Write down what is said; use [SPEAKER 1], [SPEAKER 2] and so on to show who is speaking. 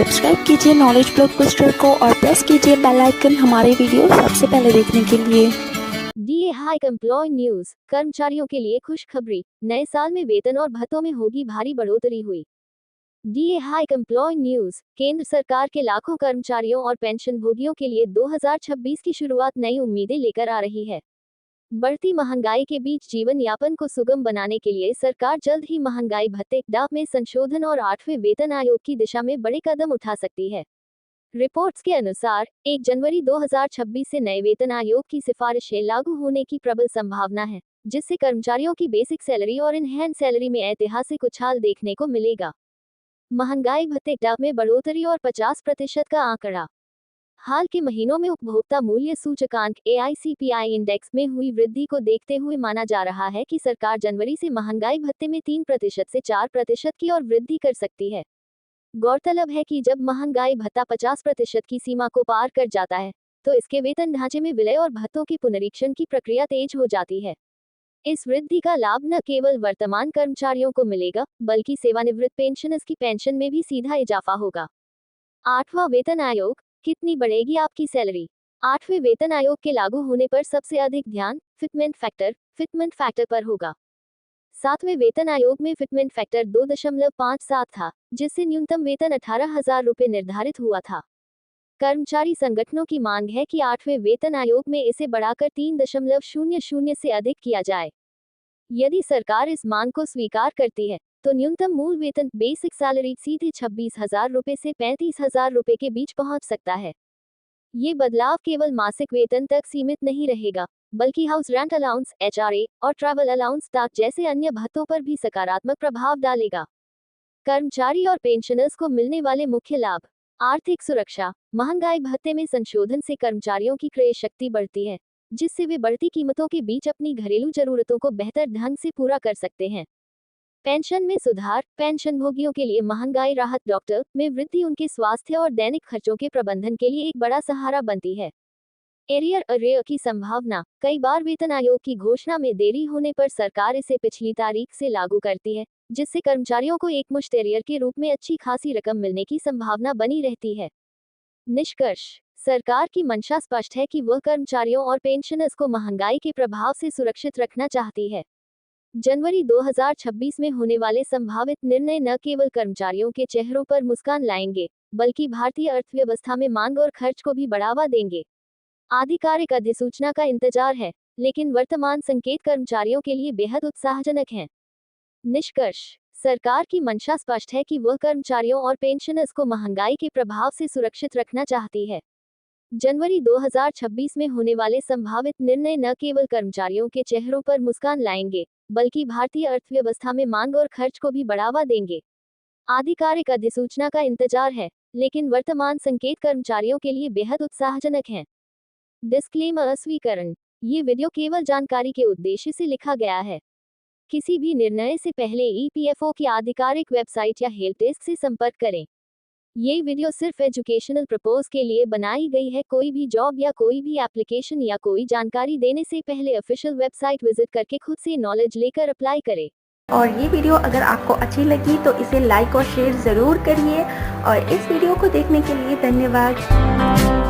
[SPEAKER 1] Subscribe कीजिए knowledge blockbuster को और प्रेस कीजिए बेल आइकन हमारे वीडियो सबसे पहले देखने के लिए।
[SPEAKER 2] DA hike employ news. कर्मचारियों के लिए खुशखबरी, नए साल में वेतन और भत्तों में होगी भारी बढ़ोतरी हुई। DA hike employ news. केंद्र सरकार के लाखों कर्मचारियों और पेंशन भोगियों के लिए 2026 की शुरुआत नई उम्मीदें लेकर आ रही है। बढ़ती महंगाई के बीच जीवन यापन को सुगम बनाने के लिए सरकार जल्द ही महंगाई भत्ते डाक में संशोधन और 8वें वेतन आयोग की दिशा में बड़े कदम उठा सकती है। रिपोर्ट्स के अनुसार 1 जनवरी 2026 से नए वेतन आयोग की सिफारिशें लागू होने की प्रबल संभावना है, जिससे कर्मचारियों की बेसिक सैलरी और इनहैंड सैलरी में ऐतिहासिक उछाल देखने को मिलेगा। महंगाई भत्ते डाक में बढ़ोतरी और 50% का आंकड़ा। हाल के महीनों में उपभोक्ता मूल्य सूचकांक AICPI इंडेक्स में हुई वृद्धि को देखते हुए माना जा रहा है कि सरकार जनवरी से महंगाई भत्ते में 3% से 4% की और वृद्धि कर सकती है। गौरतलब है कि जब महंगाई भत्ता 50% की सीमा को पार कर जाता है, तो इसके वेतन ढांचे में विलय और भत्तों के पुनरीक्षण की प्रक्रिया तेज हो जाती है। इस वृद्धि का लाभ न केवल वर्तमान कर्मचारियों को मिलेगा, बल्कि सेवानिवृत्त पेंशनर्स की पेंशन में भी सीधा इजाफा होगा। 8वां वेतन आयोग, कितनी बढ़ेगी आपकी सैलरी? 8वें वेतन आयोग के लागू होने पर सबसे अधिक ध्यान फिटमेंट फैक्टर पर होगा। 7वें वेतन आयोग में फिटमेंट फैक्टर 2.57 था, जिससे न्यूनतम वेतन 18,000 रुपये निर्धारित हुआ था। कर्मचारी संगठनों की मांग है कि 8वें वेतन आयोग में इसे बढ़ाकर 3.00 से अधिक किया जाए। यदि सरकार इस मांग को स्वीकार करती है, तो न्यूनतम मूल वेतन बेसिक सैलरी सीधे 26,000 रुपये से 35,000 रुपये के बीच पहुंच सकता है। ये बदलाव केवल मासिक वेतन तक सीमित नहीं रहेगा, बल्कि हाउस रेंट अलाउंस HRA और ट्रैवल अलाउंस टाक जैसे अन्य भत्तों पर भी सकारात्मक प्रभाव डालेगा। कर्मचारी और पेंशनर्स को मिलने वाले मुख्य लाभ। आर्थिक सुरक्षा। महंगाई भत्ते में संशोधन से कर्मचारियों की क्रय शक्ति बढ़ती है, जिससे वे बढ़ती कीमतों के बीच अपनी घरेलू जरूरतों को बेहतर ढंग से पूरा कर सकते हैं। पेंशन में सुधार। पेंशन भोगियों के लिए महंगाई राहत डॉक्टर में वृद्धि उनके स्वास्थ्य और दैनिक खर्चों के प्रबंधन के लिए एक बड़ा सहारा बनती है। एरियर की संभावना। कई बार वेतन आयोग की घोषणा में देरी होने पर सरकार इसे पिछली तारीख से लागू करती है, जिससे कर्मचारियों को एकमुश्त एरियर के रूप में अच्छी खासी रकम मिलने की संभावना बनी रहती है। निष्कर्ष। सरकार की मंशा स्पष्ट है कि वह कर्मचारियों और पेंशनर्स को महंगाई के प्रभाव से सुरक्षित रखना चाहती है। जनवरी 2026 में होने वाले संभावित निर्णय न केवल कर्मचारियों के चेहरों पर मुस्कान लाएंगे, बल्कि भारतीय अर्थव्यवस्था में मांग और खर्च को भी बढ़ावा देंगे। आधिकारिक अधिसूचना का इंतजार है, लेकिन वर्तमान संकेत कर्मचारियों के लिए बेहद उत्साहजनक हैं। निष्कर्ष। सरकार की मंशा स्पष्ट है कि वह कर्मचारियों और पेंशनर्स को महंगाई के प्रभाव से सुरक्षित रखना चाहती है। जनवरी 2026 में होने वाले संभावित निर्णय न केवल कर्मचारियों के चेहरों पर मुस्कान लाएंगे, बल्कि भारतीय अर्थव्यवस्था में मांग और खर्च को भी बढ़ावा देंगे। आधिकारिक अधिसूचना का इंतजार है, लेकिन वर्तमान संकेत कर्मचारियों के लिए बेहद उत्साहजनक हैं। डिस्क्लेमर। अस्वीकरण। ये वीडियो केवल जानकारी के उद्देश्य से लिखा गया है। किसी भी निर्णय से पहले EPFO की आधिकारिक वेबसाइट या हेल्प डेस्क से संपर्क करें। ये वीडियो सिर्फ एजुकेशनल पर्पस के लिए बनाई गई है। कोई भी जॉब या कोई भी एप्लीकेशन या कोई जानकारी देने से पहले ऑफिशियल वेबसाइट विजिट करके खुद से नॉलेज लेकर अप्लाई करें।
[SPEAKER 1] और ये वीडियो अगर आपको अच्छी लगी तो इसे लाइक और शेयर ज़रूर करिए और इस वीडियो को देखने के लिए धन्यवाद।